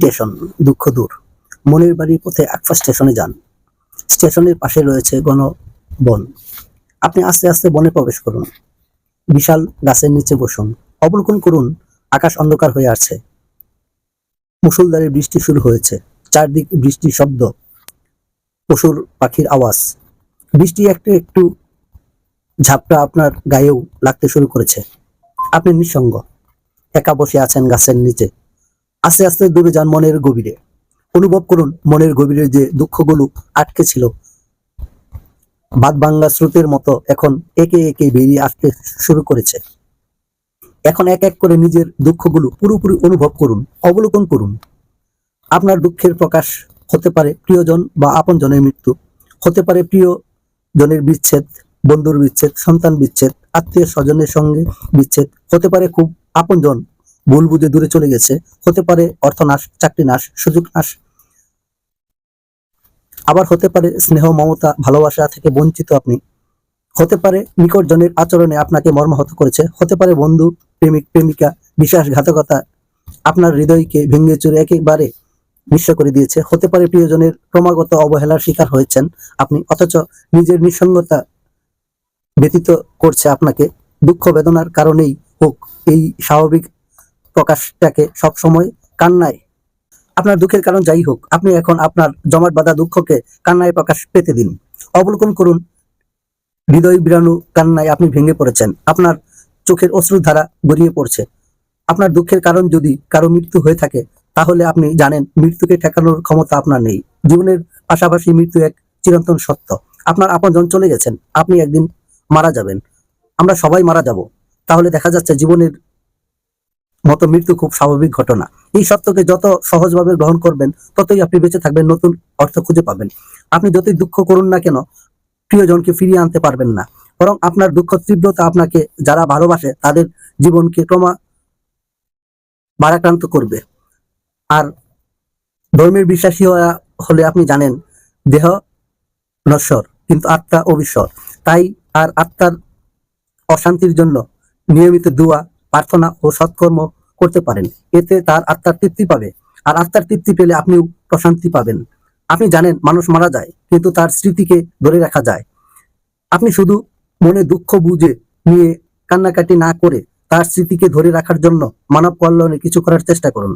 Station, দুঃখ দূর। মনের বাড়ির পথে আকফা স্টেশনে যান। স্টেশনের পাশে রয়েছে ঘন বন। আপনি আস্তে আস্তে বনে প্রবেশ করুন। বিশাল গাছের নিচে বসুন। অবলোকন করুন, আকাশ অন্ধকার হয়ে আছে। মুষলধারে বৃষ্টি শুরু হয়েছে। চারদিক বৃষ্টির শব্দ, পশুর পাখির আওয়াজ। বৃষ্টি একটু একটু ঝাপটা আপনার গায়েও লাগতে শুরু করেছে। আপনি নিঃসঙ্গ, একা বসে আছেন গাছের নিচে। আস্তে আস্তে দূরে যান মনের গভীরে। অনুভব করুন মনের গভীরে যে দুঃখগুলো আটকে ছিল, বাদ বাংলা স্রোতের মতো এখন একে একে বেরিয়ে আসতে শুরু করেছে। এখন এক এক করে নিজের দুঃখগুলো পুরোপুরি অনুভব করুন, অবলোকন করুন। আপনার দুঃখের প্রকাশ হতে পারে প্রিয়জন বা আপনজনের মৃত্যু, হতে পারে প্রিয়জনের বিচ্ছেদ, বন্ধুর বিচ্ছেদ, সন্তান বিচ্ছেদ, আত্মীয় স্বজনের সঙ্গে বিচ্ছেদ, হতে পারে খুব আপনজন ভুল বুঝে দূরে চলে গেছে, হতে পারে অর্থনাশ, চাকরি নাশ, সুযোগ নাশ, আবার হতে পারে স্নেহ, মমতা, ভালোবাসা থেকে বঞ্চিত আপনি, হতে পারে নিকটজনের আচরণে আপনাকে মর্মাহত করেছে, হতে পারে বন্ধু, প্রেমিক, প্রেমিকা বিশ্বাসঘাতকতা আপনার হৃদয়কে ভেঙে চুরে একেবারে নিঃস্ব করে দিয়েছে, হতে পারে প্রিয়জনের ক্রমাগত অবহেলার শিকার হয়েছেন আপনি, অথচ নিজের নিঃসঙ্গতা ব্যতীত করছে আপনাকে। দুঃখ বেদনার কারণেই হোক, এই স্বাভাবিক প্রকাশটাকে সবসময় কান্নায়, আপনার দুঃখের কারণ যাই হোক, আপনি এখন আপনার জমাট বাঁধা দুঃখকে কান্নায় প্রকাশ পেতে দিন। অবলোকন করুন, হৃদয় বিরানু কান্নায় আপনি ভেঙে পড়েছেন। আপনার চোখের অশ্রুধারা গড়িয়ে পড়ছে। আপনার দুঃখের কারণ যদি কারো মৃত্যু হয়ে থাকে, তাহলে আপনি জানেন মৃত্যুকে ঠেকানোর ক্ষমতা আপনার নেই। জীবনের পাশাপাশি মৃত্যু এক চিরন্তন সত্য। আপনার আপনজন চলে গেছেন, আপনি একদিন মারা যাবেন, আমরা সবাই মারা যাব। তাহলে দেখা যাচ্ছে জীবনের মতো মৃত্যু খুব স্বাভাবিক ঘটনা। এই সত্যকে যত সহজভাবে গ্রহণ করবেন, ততই আপনি বেঁচে থাকবেন, নতুন অর্থ খুঁজে পাবেন। আপনি যতই দুঃখ করুন না কেন, প্রিয়জনকে ফিরিয়ে আনতে পারবেন না, বরং আপনার দুঃখ তীব্রতা আপনাকে যারা ভালোবাসে তাদের জীবনকে ভারাক্রান্ত করবে। আর ধর্মের বিশ্বাসী হলে আপনি জানেন দেহ নশ্বর, কিন্তু আত্মা অবিশ্বর। তাই আর আত্মার অশান্তির জন্য নিয়মিত দোয়া, প্রার্থনা ও সৎকর্ম করতে পারেন। এতে তার আত্মার তৃপ্তি পাবে, আর আত্মার তৃপ্তি পেলে আপনিও প্রশান্তি পাবেন। আপনি জানেন মানুষ মারা যায়, কিন্তু তার স্মৃতিকে ধরে রাখা যায়। আপনি শুধু মনে দুঃখ বুঝে নিয়ে কান্নাকাটি না করে তার স্মৃতিকে ধরে রাখার জন্য মানব কল্যাণে কিছু করার চেষ্টা করুন।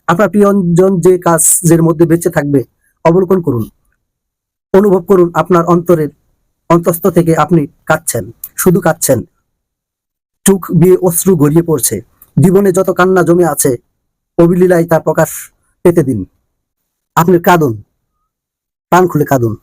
আপনার প্রিয়জন যে কাজের মধ্যে বেঁচে থাকবে, অবলোকন করুন। অনুভব করুন আপনার অন্তরের অন্তঃস্থ থেকে আপনি কাঁদছেন, শুধু কাঁদছেন, চোখ দিয়ে অশ্রু গড়িয়ে পড়ছে। জীবনে যত কান্না জমে আছে, অবিলীলায় তার প্রকাশ পেতে দিন। আপনি কাঁদুন, প্রাণ খুলে কাঁদুন।